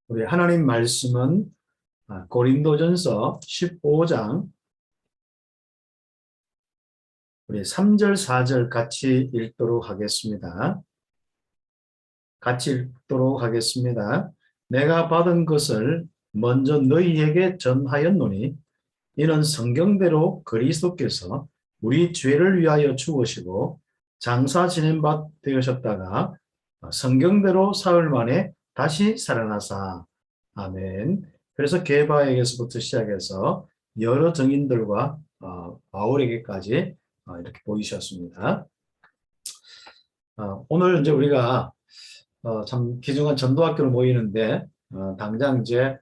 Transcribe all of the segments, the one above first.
우리 하나님 말씀은 고린도전서 15장 우리 3절, 4절 같이 읽도록 하겠습니다. 같이 읽도록 하겠습니다. 내가 받은 것을 먼저 너희에게 전하였노니 이는 성경대로 그리스도께서 우리 죄를 위하여 죽으시고 장사 지낸 바 되셨다가 성경대로 사흘 만에 다시 살아나사. 아멘. 그래서 게바에게서부터 시작해서 여러 증인들과 바울에게까지 이렇게 보이셨습니다. 오늘 이제 우리가 참 귀중한 전도학교를 모이는데 당장 이제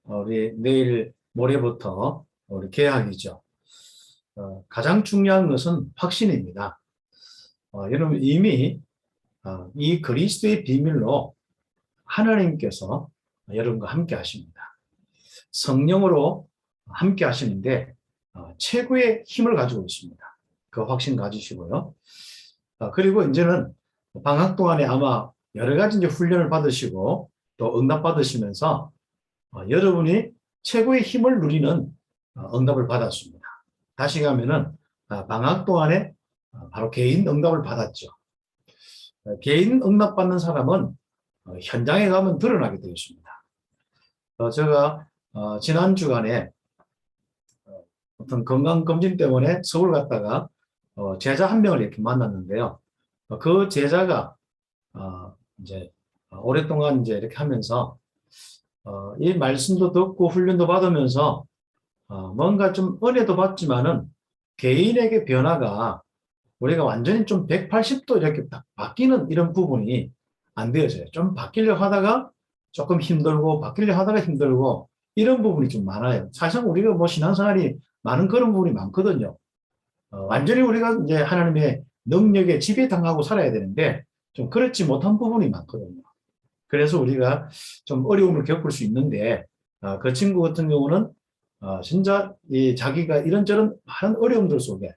우리 내일 모레부터 우리 개학이죠. 가장 중요한 것은 확신입니다. 여러분 이미 이 그리스도의 비밀로 하나님께서 여러분과 함께 하십니다. 성령으로 함께 하시는데 최고의 힘을 가지고 있습니다. 그 확신 가지시고요. 그리고 이제는 방학 동안에 아마 여러 가지 이제 훈련을 받으시고 또 응답 받으시면서 여러분이 최고의 힘을 누리는 응답을 받았습니다. 다시 가면은 방학 동안에 바로 개인 응답을 받았죠. 개인 응답 받는 사람은 현장에 가면 드러나게 되어 있습니다. 제가 지난 주간에 어떤 건강검진 때문에 서울 갔다가 제자 한 명을 이렇게 만났는데요. 그 제자가 이제 오랫동안 이제 이렇게 하면서 이 말씀도 듣고 훈련도 받으면서 뭔가 좀 은혜도 받지만은 개인에게 변화가 우리가 완전히 좀 180도 이렇게 바뀌는 이런 부분이 안 되어져요. 좀 바뀌려고 하다가 조금 힘들고 바뀌려고 하다가 힘들고 이런 부분이 좀 많아요. 사실 우리가 뭐 신앙생활이 많은 그런 부분이 많거든요. 완전히 우리가 이제 하나님의 능력에 지배당하고 살아야 되는데 좀 그렇지 못한 부분이 많거든요. 그래서 우리가 좀 어려움을 겪을 수 있는데 그 친구 같은 경우는 진짜 이 자기가 이런저런 많은 어려움들 속에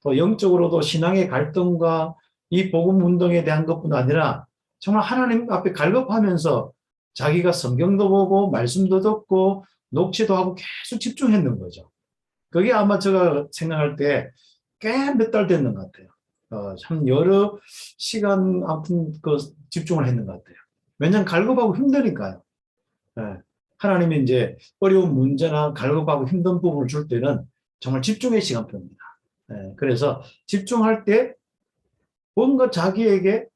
또 영적으로도 신앙의 갈등과 이 복음 운동에 대한 것뿐 아니라 정말 하나님 앞에 갈급하면서 자기가 성경도 보고 말씀도 듣고 녹취도 하고 계속 집중했는 거죠. 그게 아마 제가 생각할 때 꽤 몇 달 됐는 것 같아요. 참 여러 시간 아무튼 그 집중을 했는 것 같아요. 왜냐하면 갈급하고 힘드니까요. 예. 하나님이 이제 어려운 문제나 갈급하고 힘든 부분을 줄 때는 정말 집중의 시간표입니다. 예. 그래서 집중할 때 뭔가 자기에게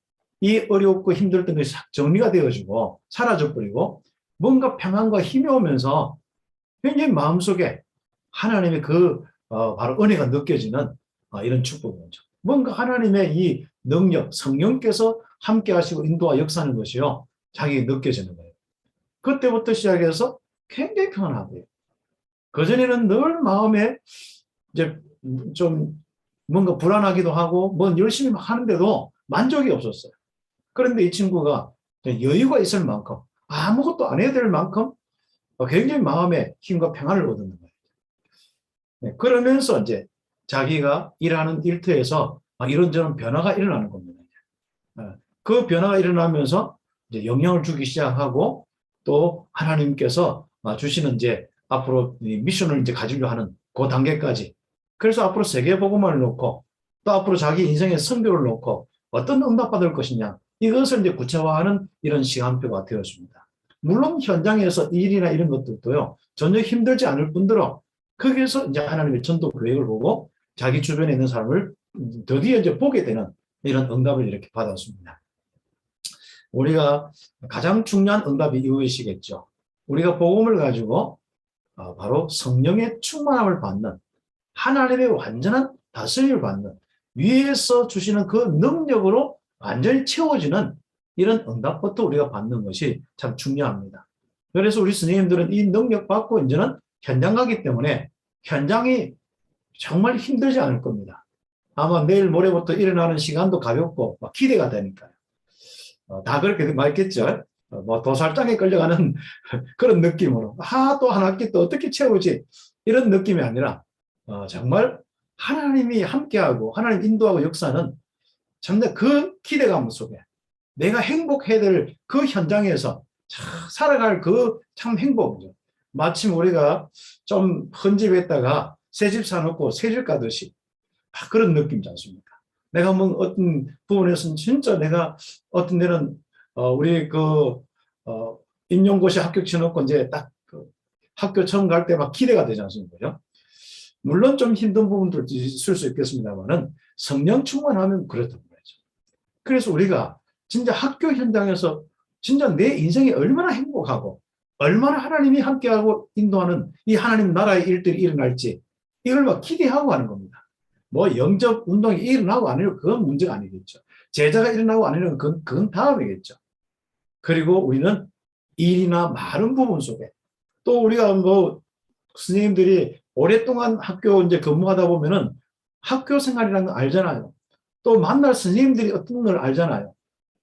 이 어렵고 힘들던 것이 정리가 되어지고 사라져버리고 뭔가 평안과 힘이 오면서 굉장히 마음속에 하나님의 그 바로 은혜가 느껴지는 이런 축복이죠. 뭔가 하나님의 이 능력, 성령께서 함께 하시고 인도와 역사하는 것이요. 자기에게 느껴지는 거예요. 그때부터 시작해서 굉장히 평안하고요. 그전에는 늘 마음에 이제 좀 뭔가 불안하기도 하고 뭐 열심히 막 하는데도 만족이 없었어요. 그런데 이 친구가 여유가 있을 만큼 아무것도 안 해야 될 만큼 굉장히 마음에 힘과 평안을 얻는 거예요. 네, 그러면서 이제 자기가 일하는 일터에서 이런저런 변화가 일어나는 겁니다. 그 변화가 일어나면서 이제 영향을 주기 시작하고 또 하나님께서 주시는 이제 앞으로 미션을 이제 가지려 하는 그 단계까지. 그래서 앞으로 세계 복음을 놓고 또 앞으로 자기 인생의 선교를 놓고 어떤 응답받을 것이냐 이것을 이제 구체화하는 이런 시간표가 되었습니다. 물론 현장에서 일이나 이런 것들도요 전혀 힘들지 않을 뿐더러 거기에서 이제 하나님의 전도 계획을 보고 자기 주변에 있는 사람을 드디어 이제 보게 되는 이런 응답을 이렇게 받았습니다. 우리가 가장 중요한 응답이 이것이겠죠. 우리가 복음을 가지고 바로 성령의 충만함을 받는 하나님의 완전한 다스림을 받는 위에서 주시는 그 능력으로 완전히 채워지는 이런 응답부터 우리가 받는 것이 참 중요합니다. 그래서 우리 스님들은 이 능력 받고 이제는 현장 가기 때문에 현장이 정말 힘들지 않을 겁니다. 아마 내일 모레부터 일어나는 시간도 가볍고 막 기대가 되니까요. 다 그렇게 말겠죠. 뭐 도살장에 끌려가는 그런 느낌으로 또 한 학기 또 어떻게 채우지 이런 느낌이 아니라 정말 하나님이 함께하고 하나님 인도하고 역사는 정말 그 기대감 속에 내가 행복해야 될 그 현장에서 살아갈 그 참 행복이죠. 마침 우리가 좀 헌집했다가 새 집 사놓고 새 집 가듯이 그런 느낌이지 않습니까? 내가 뭐 어떤 부분에서는 진짜 내가 어떤 데는 우리 임용고시 합격시 놓고 이제 딱그 학교 처음 갈 때 막 기대가 되지 않습니까? 물론 좀 힘든 부분도 있을 수 있겠습니다만은 성령 충만하면 그렇단 말이죠. 그래서 우리가 진짜 학교 현장에서 진짜 내 인생이 얼마나 행복하고 얼마나 하나님이 함께하고 인도하는 이 하나님 나라의 일들이 일어날지 이걸 막 기대하고 하는 겁니다. 뭐 영접 운동이 일어나고 안 일어나고 그건 문제가 아니겠죠. 제자가 일어나고 안 일어나고 그건 다음이겠죠. 그리고 우리는 일이나 많은 부분 속에 또 우리가 뭐 선생님들이 오랫동안 학교 이제 근무하다 보면은 학교 생활이라는 걸 알잖아요. 또 만날 선생님들이 어떤 걸 알잖아요.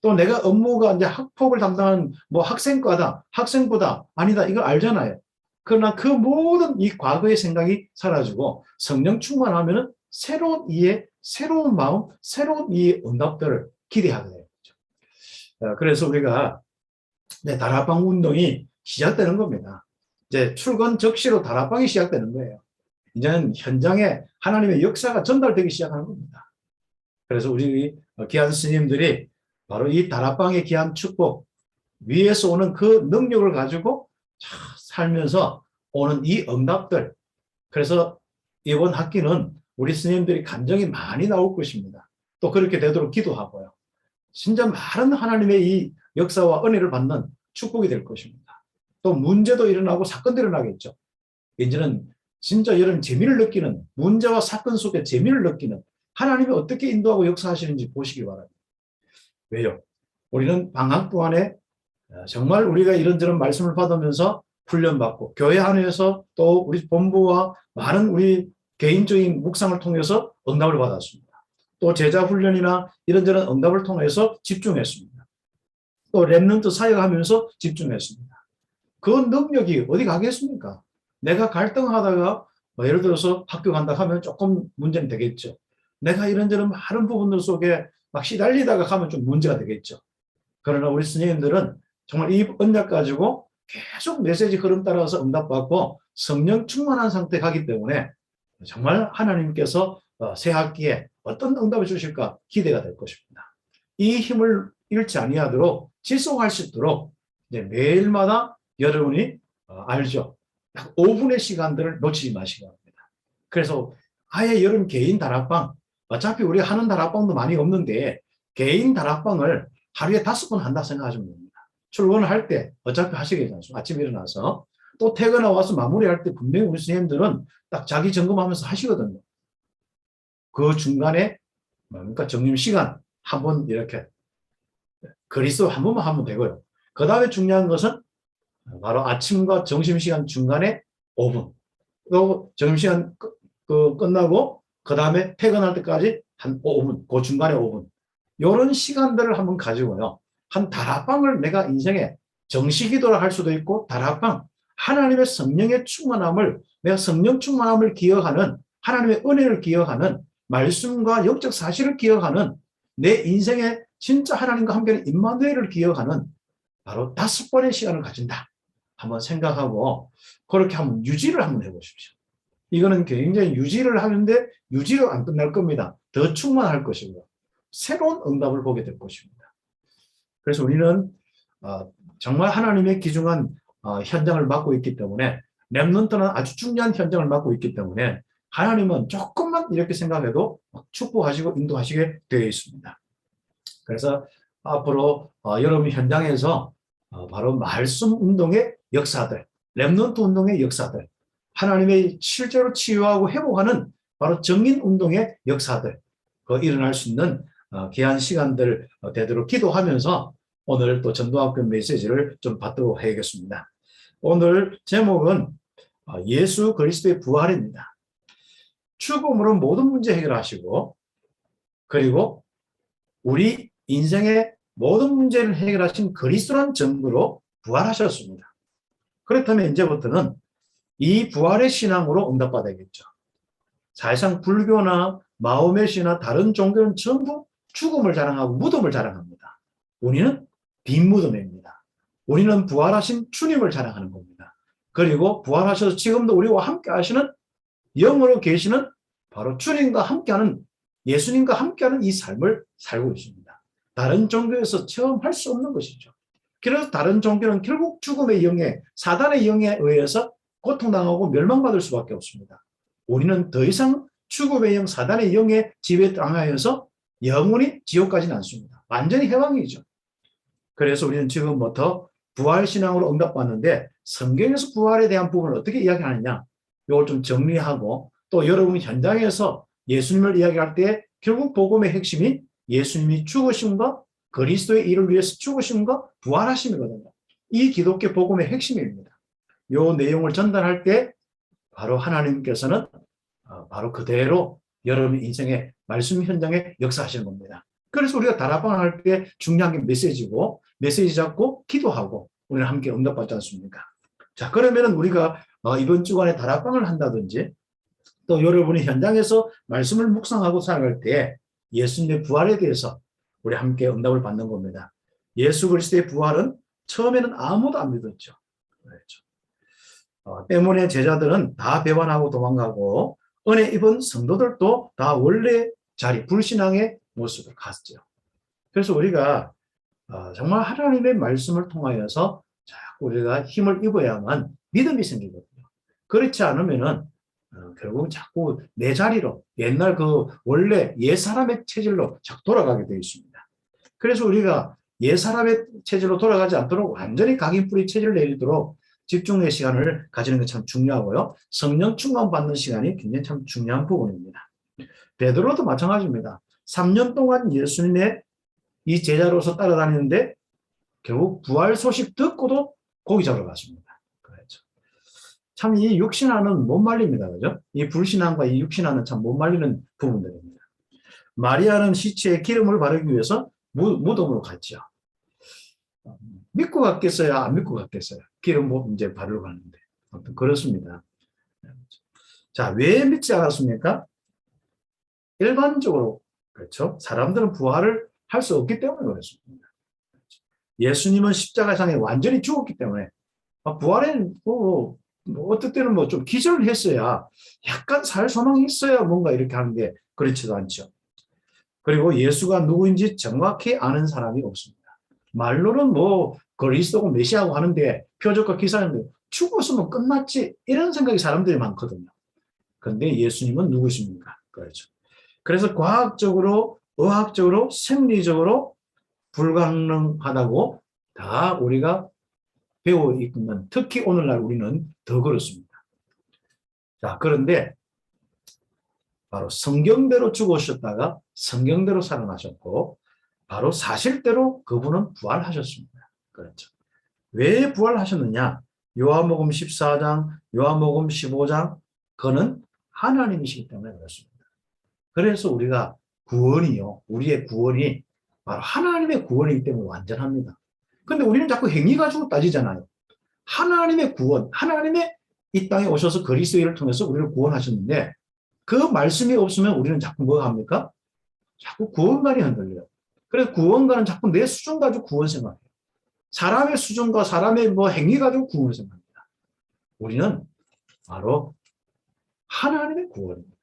또 내가 업무가 이제 학폭을 담당하는 뭐 학생과다, 학생부다, 아니다, 이걸 알잖아요. 그러나 그 모든 이 과거의 생각이 사라지고 성령 충만하면은 새로운 이해, 새로운 마음, 새로운 이 응답들을 기대하게 되죠. 그래서 우리가 다락방 운동이 시작되는 겁니다. 이제 출근 적시로 다락방이 시작되는 거예요. 이제는 현장에 하나님의 역사가 전달되기 시작하는 겁니다. 그래서 우리 귀한 스님들이 바로 이 다락방의 귀한 축복, 위에서 오는 그 능력을 가지고 살면서 오는 이 응답들. 그래서 이번 학기는 우리 스님들이 감정이 많이 나올 것입니다. 또 그렇게 되도록 기도하고요. 진짜 많은 하나님의 이 역사와 은혜를 받는 축복이 될 것입니다. 또 문제도 일어나고 사건도 일어나겠죠. 이제는 진짜 이런 재미를 느끼는 문제와 사건 속에 재미를 느끼는 하나님이 어떻게 인도하고 역사하시는지 보시기 바랍니다. 왜요? 우리는 방학 동안에 정말 우리가 이런저런 말씀을 받으면서 훈련받고 교회 안에서 또 우리 본부와 많은 우리 개인적인 묵상을 통해서 응답을 받았습니다. 또 제자 훈련이나 이런저런 응답을 통해서 집중했습니다. 또 랩런트 사역하면서 집중했습니다. 그 능력이 어디 가겠습니까? 내가 갈등하다가 예를 들어서 학교 간다 하면 조금 문제는 되겠죠. 내가 이런저런 많은 부분들 속에 막 시달리다가 가면 좀 문제가 되겠죠. 그러나 우리 스님들은 정말 이 언약 가지고 계속 메시지 흐름 따라서 응답받고 성령 충만한 상태에 가기 때문에 정말 하나님께서 새 학기에 어떤 응답을 주실까 기대가 될 것입니다. 이 힘을 잃지 아니하도록 지속할 수 있도록 이제 매일마다 여러분이 알죠. 딱 5분의 시간들을 놓치지 마시기 바랍니다. 그래서 아예 여러분 개인 다락방, 어차피 우리 하는 다락방도 많이 없는데 개인 다락방을 하루에 5번 한다 생각하시면 됩니다. 출근을 할 때 어차피 하시겠지 않습니까? 아침에 일어나서 또 퇴근하고 와서 마무리할 때 분명히 우리 선생님들은 딱 자기 점검하면서 하시거든요. 그 중간에 그러니까 점심시간 한 번 이렇게 그리스도 한 번만 하면 되고요. 그 다음에 중요한 것은 바로 아침과 점심시간 중간에 5분. 또 점심시간 끝나고 그 다음에 퇴근할 때까지 한 5분, 그 중간에 5분. 이런 시간들을 한번 가지고요. 한 다락방을 내가 인생에 정시기도를 할 수도 있고 다락방, 하나님의 성령의 충만함을 내가 성령 충만함을 기억하는 하나님의 은혜를 기억하는 말씀과 영적 사실을 기억하는 내 인생에 진짜 하나님과 함께하는 임마누엘을 기억하는 바로 5번의 시간을 가진다. 한번 생각하고 그렇게 한번 유지를 한번 해보십시오. 이거는 굉장히 유지를 하는데 유지로 안 끝날 겁니다. 더 충만할 것이고요. 새로운 응답을 보게 될 것입니다. 그래서 우리는 정말 하나님의 귀중한 현장을 맡고 있기 때문에 렘넌트는 아주 중요한 현장을 맡고 있기 때문에 하나님은 조금만 이렇게 생각해도 축복하시고 인도하시게 되어 있습니다. 그래서 앞으로 여러분 현장에서 바로 말씀 운동의 역사들, 렘넌트 운동의 역사들, 하나님의 실제로 치유하고 회복하는 바로 정인 운동의 역사들, 일어날 수 있는 귀한 시간들 되도록 기도하면서 오늘 또 전도학교 메시지를 좀 받도록 해야겠습니다. 오늘 제목은 예수 그리스도의 부활입니다. 죽음으로 모든 문제 해결하시고 그리고 우리 인생의 모든 문제를 해결하신 그리스도란 증거로 부활하셨습니다. 그렇다면 이제부터는 이 부활의 신앙으로 응답받아야겠죠. 사실상 불교나 마호메시나 다른 종교는 전부 죽음을 자랑하고 무덤을 자랑합니다. 우리는 빈 무덤입니다. 우리는 부활하신 주님을 자랑하는 겁니다. 그리고 부활하셔서 지금도 우리와 함께 하시는 영으로 계시는 바로 주님과 함께하는 예수님과 함께하는 이 삶을 살고 있습니다. 다른 종교에서 체험할 수 없는 것이죠. 그래서 다른 종교는 결국 죽음의 영에 사단의 영에 의해서 고통당하고 멸망받을 수밖에 없습니다. 우리는 더 이상 죽음의 영 사단의 영에 지배당하여서 영원히 지옥 가지는 않습니다. 완전히 해방이죠. 그래서 우리는 지금부터 부활신앙으로 응답받는데 성경에서 부활에 대한 부분을 어떻게 이야기하느냐 이걸 좀 정리하고 또 여러분이 현장에서 예수님을 이야기할 때 결국 복음의 핵심이 예수님이 죽으심과 그리스도의 일을 위해서 죽으심과 부활하심이거든요. 이 기독교 복음의 핵심입니다. 이 내용을 전달할 때 바로 하나님께서는 바로 그대로 여러분 인생의 말씀 현장에 역사하시는 겁니다. 그래서 우리가 다락방을 할 때 중요한 게 메시지고 메시지 잡고 기도하고 우리는 함께 응답받지 않습니까? 자, 그러면은 우리가 이번 주간에 다락방을 한다든지 또 여러분이 현장에서 말씀을 묵상하고 살아갈 때 예수님의 부활에 대해서 우리 함께 응답을 받는 겁니다. 예수 그리스도의 부활은 처음에는 아무도 안 믿었죠. 그렇죠. 때문에 제자들은 다 배반하고 도망가고 은혜 입은 성도들도 다 원래 자리 불신앙의 모습을 갔죠. 그래서 우리가 정말 하나님의 말씀을 통하여서 자꾸 우리가 힘을 입어야만 믿음이 생기거든요. 그렇지 않으면은 결국 자꾸 내 자리로 옛날 그 원래 옛사람의 체질로 자꾸 돌아가게 되어 있습니다. 그래서 우리가 옛사람의 체질로 돌아가지 않도록 완전히 각인뿌리 체질을 내리도록 집중의 시간을 가지는 게 참 중요하고요. 성령 충만 받는 시간이 굉장히 참 중요한 부분입니다. 베드로도 마찬가지입니다. 3년 동안 예수님의 이 제자로서 따라다니는데 결국 부활 소식 듣고도 고기 잡으러 갔습니다. 그렇죠. 참 이 육신화는 못 말립니다. 그죠? 이 불신앙과 이 육신화는 참 못 말리는 부분들입니다. 마리아는 시체에 기름을 바르기 위해서 무덤으로 갔죠. 믿고 갔겠어요? 안 믿고 갔겠어요? 기름 이제 바르러 가는데. 아무튼 그렇습니다. 자, 왜 믿지 않았습니까? 일반적으로, 그렇죠? 사람들은 부활을 할 수 없기 때문에 그렇습니다. 예수님은 십자가상에 완전히 죽었기 때문에, 부활에는 어떨 때는 좀 기절을 했어야, 약간 살 소망이 있어야 뭔가 이렇게 하는데, 그렇지도 않죠. 그리고 예수가 누구인지 정확히 아는 사람이 없습니다. 말로는 그리스도고 메시아고 하는데, 표적과 기사인데, 죽었으면 끝났지, 이런 생각이 사람들이 많거든요. 그런데 예수님은 누구십니까? 그렇죠. 그래서 과학적으로, 의학적으로, 생리적으로 불가능하다고 다 우리가 배워 있는, 특히 오늘날 우리는 더 그렇습니다. 자, 그런데 바로 성경대로 죽으셨다가 성경대로 살아나셨고 바로 사실대로 그분은 부활하셨습니다. 그렇죠. 왜 부활하셨느냐? 요한복음 14장, 요한복음 15장 그는 하나님이시기 때문에 그렇습니다. 그래서 우리가 구원이요. 우리의 구원이 바로 하나님의 구원이기 때문에 완전합니다. 근데 우리는 자꾸 행위 가지고 따지잖아요. 하나님의 구원, 하나님의 이 땅에 오셔서 그리스도를 통해서 우리를 구원하셨는데 그 말씀이 없으면 우리는 자꾸 뭐 합니까? 자꾸 구원관이 흔들려요. 그래서 구원관은 자꾸 내 수준 가지고 구원 생각해요. 사람의 수준과 사람의 행위 가지고 구원 생각합니다. 우리는 바로 하나님의 구원입니다.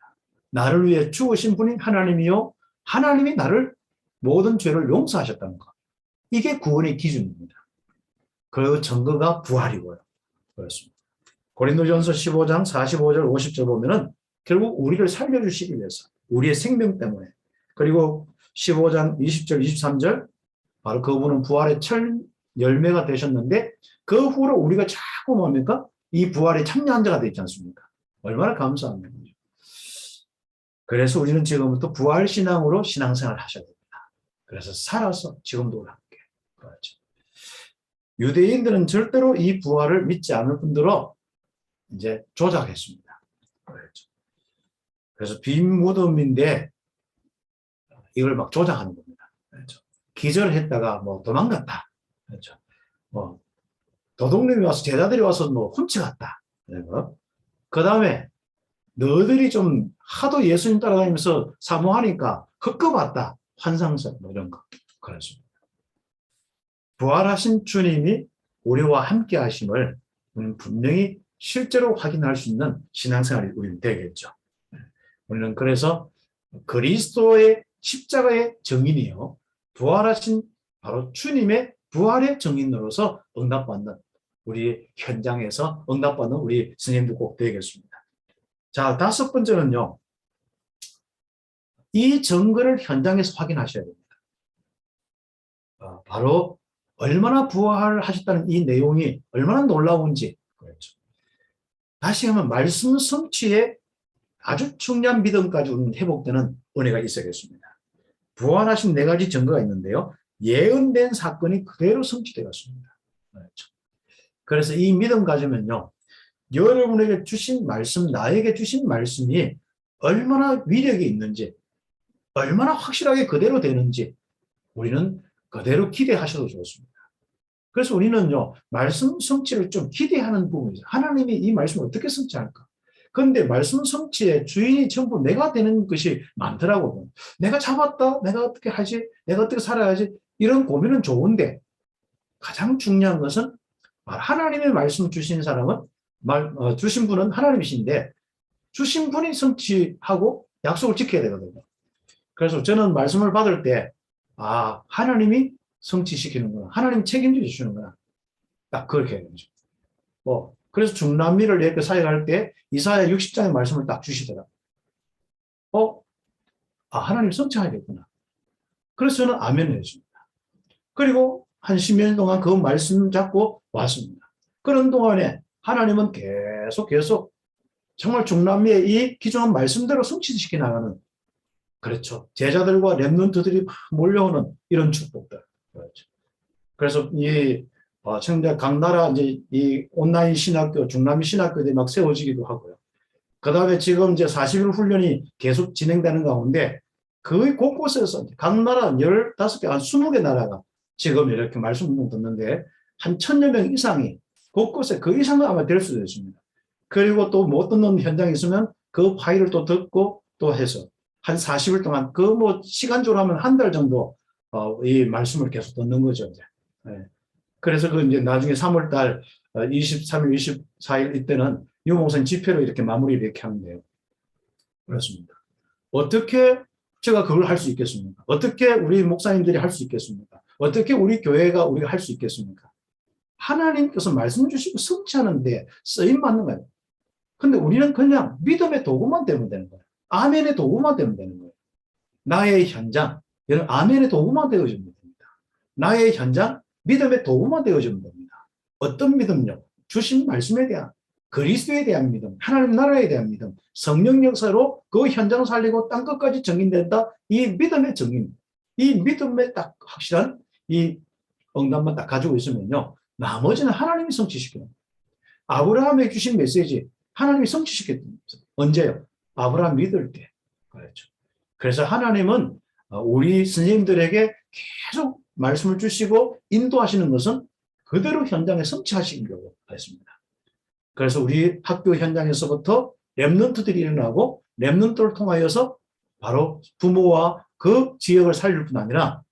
나를 위해 죽으신 분이 하나님이요. 하나님이 나를 모든 죄를 용서하셨다는 것. 이게 구원의 기준입니다. 그 증거가 부활이고요. 그렇습니다. 고린도전서 15장 45절 50절 보면은 결국 우리를 살려주시기 위해서 우리의 생명 때문에 그리고 15장 20절 23절 바로 그분은 부활의 첫 열매가 되셨는데 그 후로 우리가 자꾸 뭡니까? 이 부활에 참여한 자가 되지 않습니까? 얼마나 감사한 거죠. 그래서 우리는 지금부터 부활신앙으로 신앙생활을 하셔야 됩니다. 그래서 살아서 지금도 함께. 그렇죠. 유대인들은 절대로 이 부활을 믿지 않을 뿐더러 이제 조작했습니다. 그렇죠. 그래서 빈 무덤인데 이걸 막 조작하는 겁니다. 그렇죠. 기절했다가 도망갔다. 그렇죠. 도둑놈이 와서 제자들이 와서 훔쳐갔다. 그 다음에 너희들이 좀 하도 예수님 따라다니면서 사모하니까 헛거봤다. 환상성 이런 거. 그렇습니다. 부활하신 주님이 우리와 함께 하심을 우리는 분명히 실제로 확인할 수 있는 신앙생활이 우리는 되겠죠. 우리는 그래서 그리스도의 십자가의 증인이요, 부활하신 바로 주님의 부활의 증인으로서 응답받는, 우리 현장에서 응답받는 우리 스님들 꼭 되겠습니다. 자, 다섯 번째는요, 이 증거를 현장에서 확인하셔야 됩니다. 바로 얼마나 부활하셨다는 이 내용이 얼마나 놀라운지. 그렇죠. 다시 하면 말씀 성취에 아주 중요한 믿음까지 우리는 회복되는 은혜가 있어야겠습니다. 부활하신 네 가지 증거가 있는데요, 예언된 사건이 그대로 성취되었습니다. 그렇죠. 그래서 이 믿음 가지면요, 여러분에게 주신 말씀, 나에게 주신 말씀이 얼마나 위력이 있는지, 얼마나 확실하게 그대로 되는지 우리는 그대로 기대하셔도 좋습니다. 그래서 우리는요, 말씀 성취를 좀 기대하는 부분이죠. 하나님이 이 말씀을 어떻게 성취할까? 그런데 말씀 성취의 주인이 전부 내가 되는 것이 많더라고요. 내가 잡았다, 내가 어떻게 하지, 내가 어떻게 살아야지, 이런 고민은 좋은데 가장 중요한 것은 하나님의 말씀 주신 사람은 주신 분은 하나님이신데 주신 분이 성취하고 약속을 지켜야 되거든요. 그래서 저는 말씀을 받을 때 하나님이 성취시키는구나, 하나님 책임져 주시는구나, 딱 그렇게 해야 되죠. 그래서 중남미를 이렇게 사역할 때 이사야 60장의 말씀을 딱 주시더라고요. 하나님 성취하겠구나. 그래서 저는 아멘을 해줍니다. 그리고 한 10여 년 동안 그 말씀 잡고 왔습니다. 그런 동안에 하나님은 계속 정말 중남미의 이 기존한 말씀대로 성취시켜 나가는, 그렇죠, 제자들과 렘넌트들이 막 몰려오는 이런 축복들. 그렇죠. 그래서 청자 각 나라 이제 이 온라인 신학교, 중남미 신학교들이 막 세워지기도 하고요. 그 다음에 지금 이제 40일 훈련이 계속 진행되는 가운데 그 곳곳에서 각 나라 15개, 한 20개 나라가 지금 이렇게 말씀 운동 듣는데 한 1000여 명 이상이 곳곳에 그 이상은 아마 될 수도 있습니다. 그리고 또 못 듣는 현장이 있으면 그 파일을 또 듣고 또 해서 한 40일 동안 시간적으로 하면 한 달 정도 이 말씀을 계속 듣는 거죠. 이제. 네. 그래서 이제 나중에 3월달 23일, 24일 이때는 유목선 집회로 이렇게 마무리를 이렇게 하면 돼요. 그렇습니다. 어떻게 제가 그걸 할 수 있겠습니까? 어떻게 우리 목사님들이 할 수 있겠습니까? 어떻게 우리 교회가 우리가 할 수 있겠습니까? 하나님께서 말씀 주시고 성취하는데 쓰임 받는 거예요. 근데 우리는 그냥 믿음의 도구만 되면 되는 거예요. 아멘의 도구만 되면 되는 거예요. 나의 현장, 여러분 아멘의 도구만 되어주면 됩니다. 나의 현장, 믿음의 도구만 되어주면 됩니다. 어떤 믿음요? 주신 말씀에 대한, 그리스도에 대한 믿음, 하나님 나라에 대한 믿음, 성령 역사로 그 현장을 살리고 땅 끝까지 정인된다. 이 믿음의 정인, 이 믿음의 딱 확실한 이 응답만 딱 가지고 있으면요, 나머지는 하나님이 성취시키는. 아브라함에 주신 메시지 하나님이 성취시켰습니다. 언제요? 아브라함 믿을 때. 그렇죠. 그래서 하나님은 우리 선생님들에게 계속 말씀을 주시고 인도하시는 것은 그대로 현장에 성취하시려고 했습니다. 그래서 우리 학교 현장에서부터 렘넌트들이 일어나고 렘넌트를 통하여서 바로 부모와 그 지역을 살릴 뿐 아니라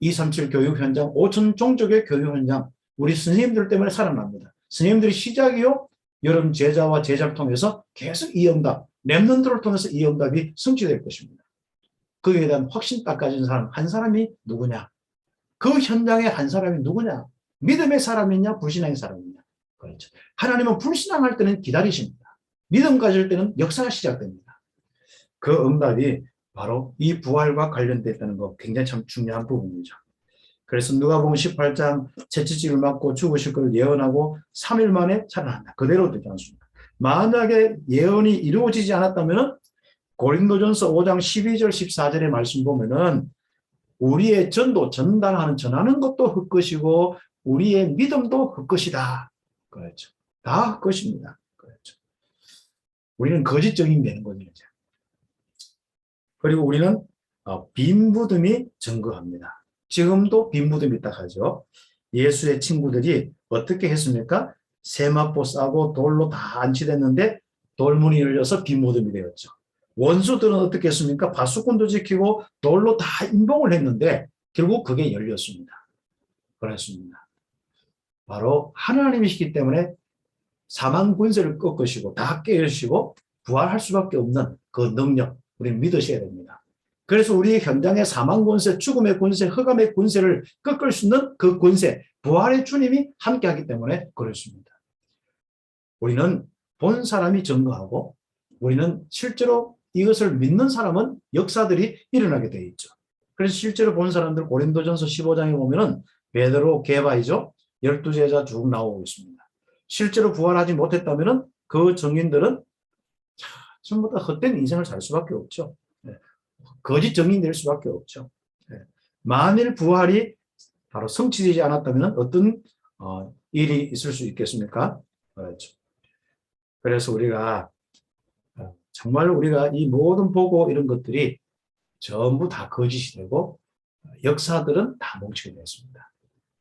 237 교육 현장, 5천 종족의 교육 현장, 우리 선생님들 때문에 살아납니다. 선생님들이 시작이요, 여러분 제자와 제자를 통해서 계속 이 응답, 렘넌트를 통해서 이 응답이 성취될 것입니다. 거기에 대한 확신 딱 가진 사람 한 사람이 누구냐? 그 현장에 한 사람이 누구냐? 믿음의 사람이냐, 불신앙의 사람이냐? 그렇죠. 하나님은 불신앙할 때는 기다리십니다. 믿음 가질 때는 역사가 시작됩니다. 그 응답이 바로 이 부활과 관련됐다는 거 굉장히 참 중요한 부분이죠. 그래서 누가복음 18장 채찍질을 맞고 죽으실 걸 예언하고 3일 만에 살아난다. 그대로 되지 않습니까? 만약에 예언이 이루어지지 않았다면 고린도전서 5장 12절 14절의 말씀 보면은 우리의 전도, 전하는 것도 헛것이고 우리의 믿음도 헛것이다. 그렇죠. 다 헛것입니다. 그렇죠. 우리는 거짓 증인 되는 거죠. 그리고 우리는 빈 무덤이 증거합니다. 지금도 빈 무덤이 딱 하죠. 예수의 친구들이 어떻게 했습니까? 세마포 싸고 돌로 다 안치됐는데 돌문이 열려서 빈 무덤이 되었죠. 원수들은 어떻게 했습니까? 바수꾼도 지키고 돌로 다 임봉을 했는데 결국 그게 열렸습니다. 그렇습니다. 바로 하나님이시기 때문에 사망 권세를 꺾으시고 다 깨우시고 부활할 수밖에 없는 그 능력, 우리는 믿으셔야 됩니다. 그래서 우리 현장의 사망 권세, 죽음의 권세, 흑암의 권세를 꺾을 수 있는 그 권세, 부활의 주님이 함께하기 때문에 그렇습니다. 우리는 본 사람이 증거하고 우리는 실제로 이것을 믿는 사람은 역사들이 일어나게 되어 있죠. 그래서 실제로 본 사람들 고린도전서 15장에 보면은 베드로, 게바이죠. 12제자 쭉 나오고 있습니다. 실제로 부활하지 못했다면은 그 증인들은 전부 다 헛된 인생을 살 수밖에 없죠. 거짓 증인 될 수밖에 없죠. 만일 부활이 바로 성취되지 않았다면 어떤 일이 있을 수 있겠습니까? 그렇죠. 그래서 우리가 정말 우리가 이 모든 보고 이런 것들이 전부 다 거짓이 되고 역사들은 다 뭉치게 됐습니다.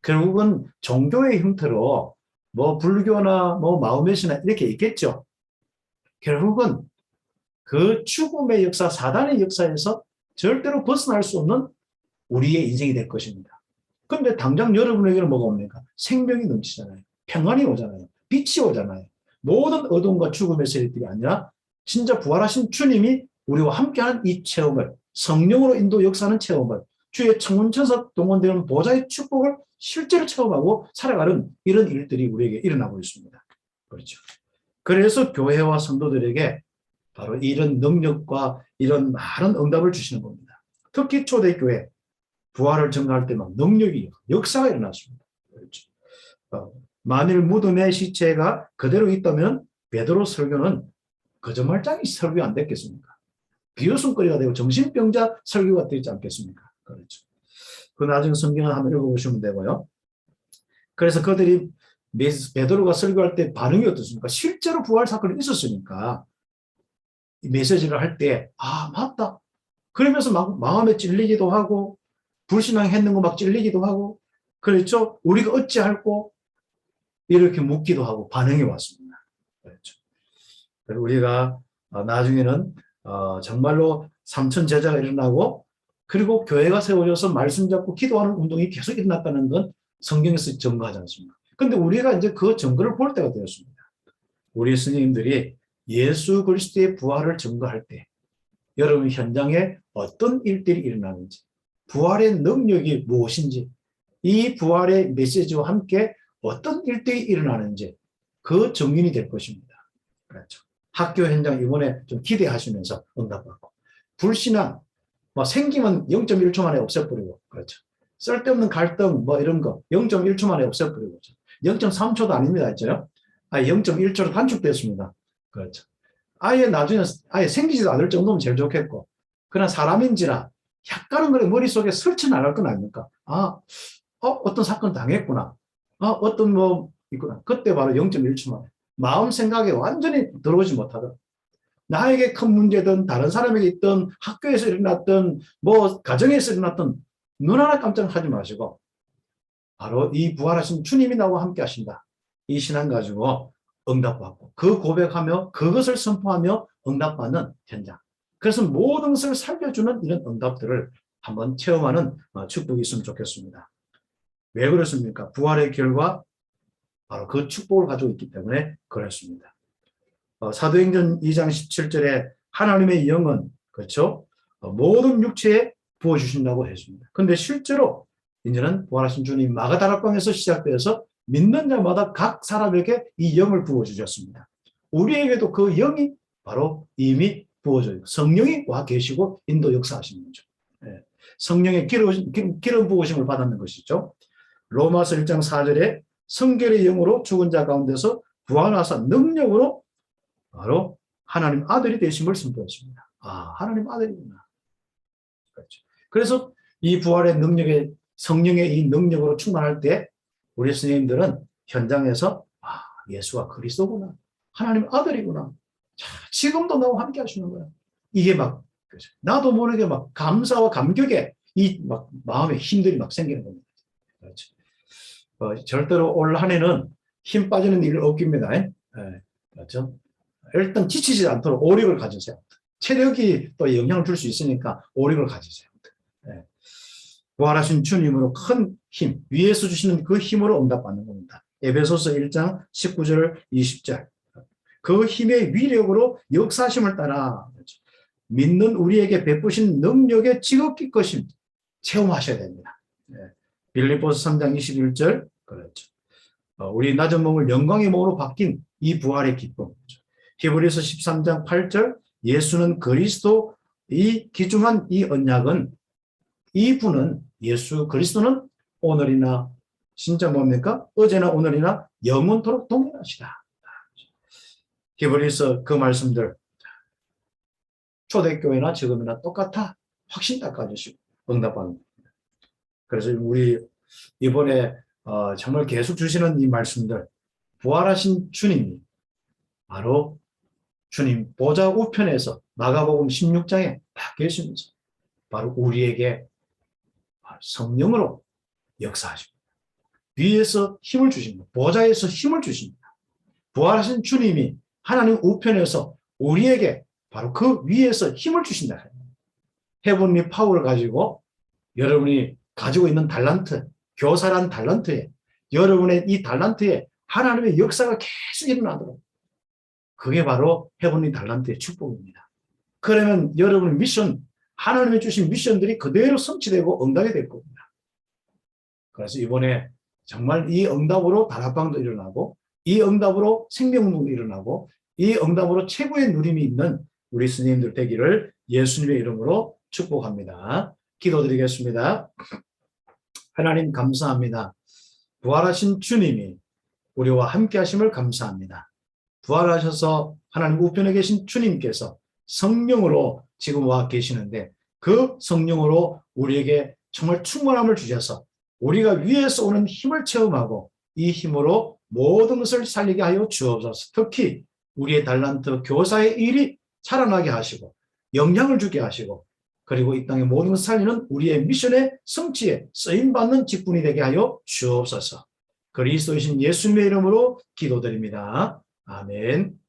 결국은 종교의 형태로 뭐 불교나 뭐 마호메시나 이렇게 있겠죠. 결국은 그 죽음의 역사, 사단의 역사에서 절대로 벗어날 수 없는 우리의 인생이 될 것입니다. 그런데 당장 여러분에게는 뭐가 옵니까? 생명이 넘치잖아요. 평안이 오잖아요. 빛이 오잖아요. 모든 어둠과 죽음의 세력들이 아니라 진짜 부활하신 주님이 우리와 함께하는 이 체험을, 성령으로 인도 역사하는 체험을, 주의 천군천사 동원되는 보좌의 축복을 실제로 체험하고 살아가는 이런 일들이 우리에게 일어나고 있습니다. 그렇죠. 그래서 교회와 성도들에게 바로 이런 능력과 이런 많은 응답을 주시는 겁니다. 특히 초대교회 부활을 증거할 때 막 능력이, 역사가 일어났습니다. 그렇죠. 만일 무덤의 시체가 그대로 있다면 베드로 설교는 거짓말장이 설교 안 됐겠습니까? 비웃음거리가 되고 정신병자 설교가 되지 않겠습니까? 그렇죠. 그 나중에 성경을 한번 읽어보시면 되고요. 그래서 그들이 베드로가 설교할 때 반응이 어떻습니까? 실제로 부활 사건이 있었으니까 메시지를 할 때 맞다. 그러면서 막 마음에 찔리기도 하고 불신앙했는 거 막 찔리기도 하고 그렇죠. 우리가 어찌할꼬 이렇게 묻기도 하고 반응이 왔습니다. 그렇죠. 우리가 나중에는 정말로 삼천 제자가 일어나고 그리고 교회가 세워져서 말씀 잡고 기도하는 운동이 계속 일어났다는 건 성경에서 증거하지 않습니까? 그런데 우리가 이제 그 증거를 볼 때가 되었습니다. 우리 스님들이 예수 그리스도의 부활을 증거할 때 여러분 현장에 어떤 일들이 일어나는지 부활의 능력이 무엇인지 이 부활의 메시지와 함께 어떤 일들이 일어나는지 그 증인이 될 것입니다. 그렇죠. 학교 현장 이번에 좀 기대하시면서 응답받고 불신앙 뭐 생기면 0.1초 만에 없애버리고 그렇죠. 쓸데없는 갈등 뭐 이런 거 0.1초 만에 없애버리고 0.3초도 아닙니다. 있죠? 0.1초로 단축됐습니다. 그렇죠. 아예 나중에 아예 생기지도 않을 정도면 제일 좋겠고 그러나 사람인지라 약간은 그래 머릿속에 설치 나갈 건 아닙니까? 어떤 사건 당했구나. 어떤 뭐 있구나. 그때 바로 0.1초 만에 마음 생각에 완전히 들어오지 못하더라. 나에게 큰 문제든 다른 사람에게 있든 학교에서 일어났든 뭐 가정에서 일어났든 눈 하나 깜짝 하지 마시고 바로 이 부활하신 주님이 나와 함께 하신다. 이 신앙 가지고 응답받고 그 고백하며 그것을 선포하며 응답받는 현장. 그래서 모든 것을 살려주는 이런 응답들을 한번 체험하는 축복이 있으면 좋겠습니다. 왜 그렇습니까? 부활의 결과 바로 그 축복을 가지고 있기 때문에 그렇습니다. 사도행전 2장 17절에 하나님의 영은 그렇죠? 모든 육체에 부어주신다고 했습니다. 그런데 실제로 이제는 부활하신 주님 마가다락방에서 시작되어서 믿는 자마다 각 사람에게 이 영을 부어주셨습니다. 우리에게도 그 영이 바로 이미 부어져요. 성령이 와 계시고 인도 역사하시는 거죠. 성령의 기름 부으심을 받았는 것이죠. 로마서 1장 4절에 성결의 영으로 죽은 자 가운데서 부활하사 능력으로 바로 하나님 아들이 되심을 선포했습니다. 하나님 아들이구나. 그렇죠. 그래서 이 부활의 능력에 성령의 이 능력으로 충만할 때 우리 스님들은 현장에서 예수가 그리스도구나. 하나님 아들이구나. 지금도 나와 함께 하시는 거야. 이게 막 그렇죠. 나도 모르게 막 감사와 감격에 이 막 마음에 힘들이 막 생기는 겁니다. 그렇죠. 절대로 올 한 해는 힘 빠지는 일을 없깁니다. 그렇죠. 일단 지치지 않도록 오력을 가지세요. 체력이 또 영향을 줄 수 있으니까 오력을 가지세요. 부활하신 주님으로 큰 힘, 위에서 주시는 그 힘으로 응답받는 겁니다. 에베소서 1장 19절 20절. 그 힘의 위력으로 역사심을 따라 믿는 우리에게 베푸신 능력의 지극히 크심 체험하셔야 됩니다. 빌립보서 3장 21절 그렇죠. 우리 낮은 몸을 영광의 몸으로 바뀐 이 부활의 기쁨. 히브리서 13장 8절 예수는 그리스도, 이 귀중한 이 언약은 이 분은 예수 그리스도는 오늘이나 진짜 뭡니까? 어제나 오늘이나 영원토록 동일하시다. 히브리서 그 말씀들 초대교회나 지금이나 똑같아 확신 닦아주시고 응답합니다. 그래서 우리 이번에 정말 계속 주시는 이 말씀들 부활하신 주님이 바로 주님 보좌 우편에서 마가복음 16장에 딱 계시면서 바로 우리에게 성령으로 역사하십니다. 위에서 힘을 주십니다. 보좌에서 힘을 주십니다. 부활하신 주님이 하나님 우편에서 우리에게 바로 그 위에서 힘을 주신다. 헤븐리 파워를 가지고 여러분이 가지고 있는 달란트, 교사란 달란트에 여러분의 이 달란트에 하나님의 역사가 계속 일어나도록 그게 바로 헤븐리 달란트의 축복입니다. 그러면 여러분의 미션, 하나님이 주신 미션들이 그대로 성취되고 응답이 될 겁니다. 그래서 이번에 정말 이 응답으로 다락방도 일어나고 이 응답으로 생명운동도 일어나고 이 응답으로 최고의 누림이 있는 우리 스님들 되기를 예수님의 이름으로 축복합니다. 기도드리겠습니다. 하나님 감사합니다. 부활하신 주님이 우리와 함께 하심을 감사합니다. 부활하셔서 하나님 우편에 계신 주님께서 성령으로 지금 와 계시는데 그 성령으로 우리에게 정말 충만함을 주셔서 우리가 위에서 오는 힘을 체험하고 이 힘으로 모든 것을 살리게 하여 주옵소서. 특히 우리의 달란트 교사의 일이 자라나게 하시고 영향을 주게 하시고 그리고 이 땅의 모든 것을 살리는 우리의 미션의 성취에 쓰임받는 직분이 되게 하여 주옵소서. 그리스도이신 예수님의 이름으로 기도드립니다. 아멘.